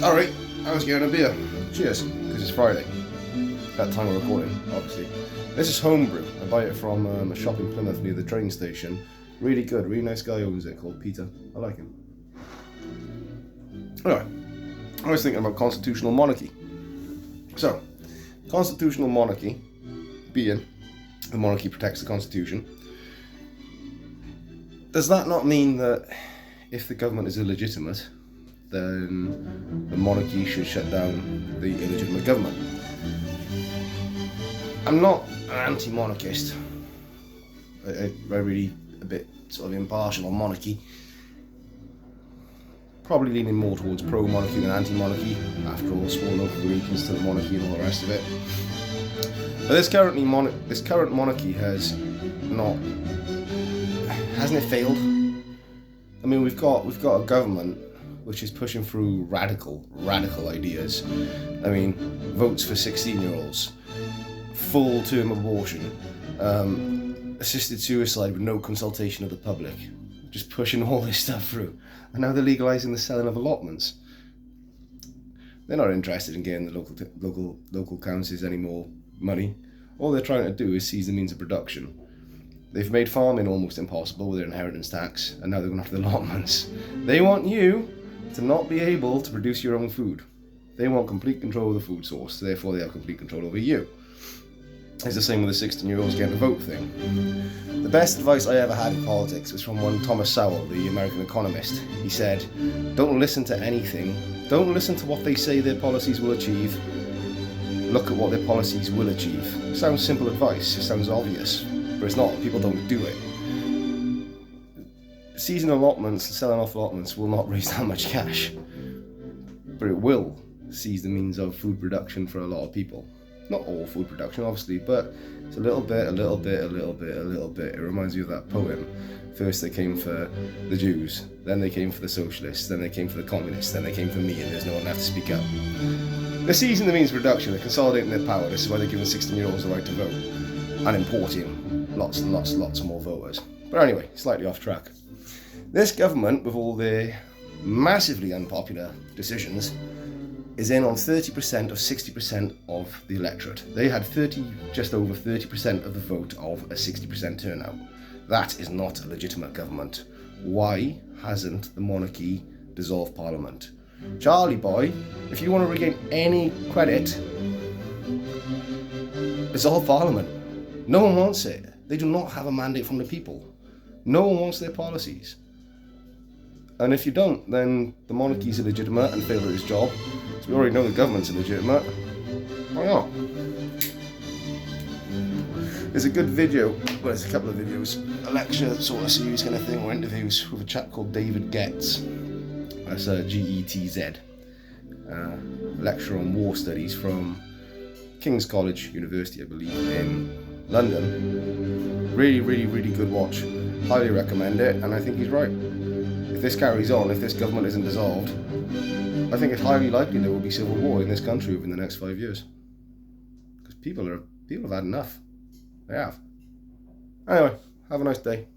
Alright, I was getting a beer. Cheers, because it's Friday. That time we're recording, obviously. This is homebrew. I buy it from a shop in Plymouth near the train station. Really good, really nice guy owns it, called Peter. I like him. Anyway, I was thinking about constitutional monarchy. So, constitutional monarchy, being the monarchy protects the constitution, does that not mean that if the government is illegitimate, then the monarchy should shut down the illegitimate government? I'm not an anti-monarchist. I'm really a bit sort of impartial on monarchy. Probably leaning more towards pro-monarchy than anti-monarchy. After all, sworn oath of allegiance to the monarchy and all the rest of it. But this current monarchy hasn't it failed? I mean, we've got a government which is pushing through radical ideas. I mean, votes for 16-year-olds, full-term abortion, assisted suicide with no consultation of the public, just pushing all this stuff through. And now they're legalising the selling of allotments. They're not interested in getting the local councils any more money. All they're trying to do is seize the means of production. They've made farming almost impossible with their inheritance tax, and now they're going after the allotments. They want you to not be able to produce your own food. They want complete control of the food source, therefore they have complete control over you. It's the same with the 16-year-olds getting a vote thing. The best advice I ever had in politics was from one Thomas Sowell, the American economist. He said, don't listen to anything, don't listen to what they say their policies will achieve, look at what their policies will achieve. It sounds simple advice, it sounds obvious, but it's not. People don't do it. Seizing allotments and selling off allotments will not raise that much cash, but it will seize the means of food production for a lot of people. Not all food production, obviously, but it's a little bit. It reminds me of that poem. First they came for the Jews, then they came for the socialists, then they came for the communists, then they came for me, and there's no one left to speak up. They're seizing the means of production, they're consolidating their power. This is why they're giving 16-year-olds the right to vote, and importing lots more voters. But anyway, slightly off track. This government, with all their massively unpopular decisions, is in on 30% of 60% of the electorate. They had just over 30% of the vote of a 60% turnout. That is not a legitimate government. Why hasn't the monarchy dissolved Parliament? Charlie boy, if you want to regain any credit, dissolve Parliament. No one wants it. They do not have a mandate from the people. No one wants their policies. And if you don't, then the monarchy is illegitimate and failed at its job. So we already know the government's illegitimate. Why not? There's a good video, well, there's a couple of videos, a lecture sort of series kind of thing, or interviews with a chap called David Getz. That's Getz. Lecturer on war studies from King's College University, I believe, in London. Really good watch. Highly recommend it, and I think he's right. If this carries on, if this government isn't dissolved, I think it's highly likely there will be civil war in this country within the next 5 years. Because people have had enough. They have. Anyway, have a nice day.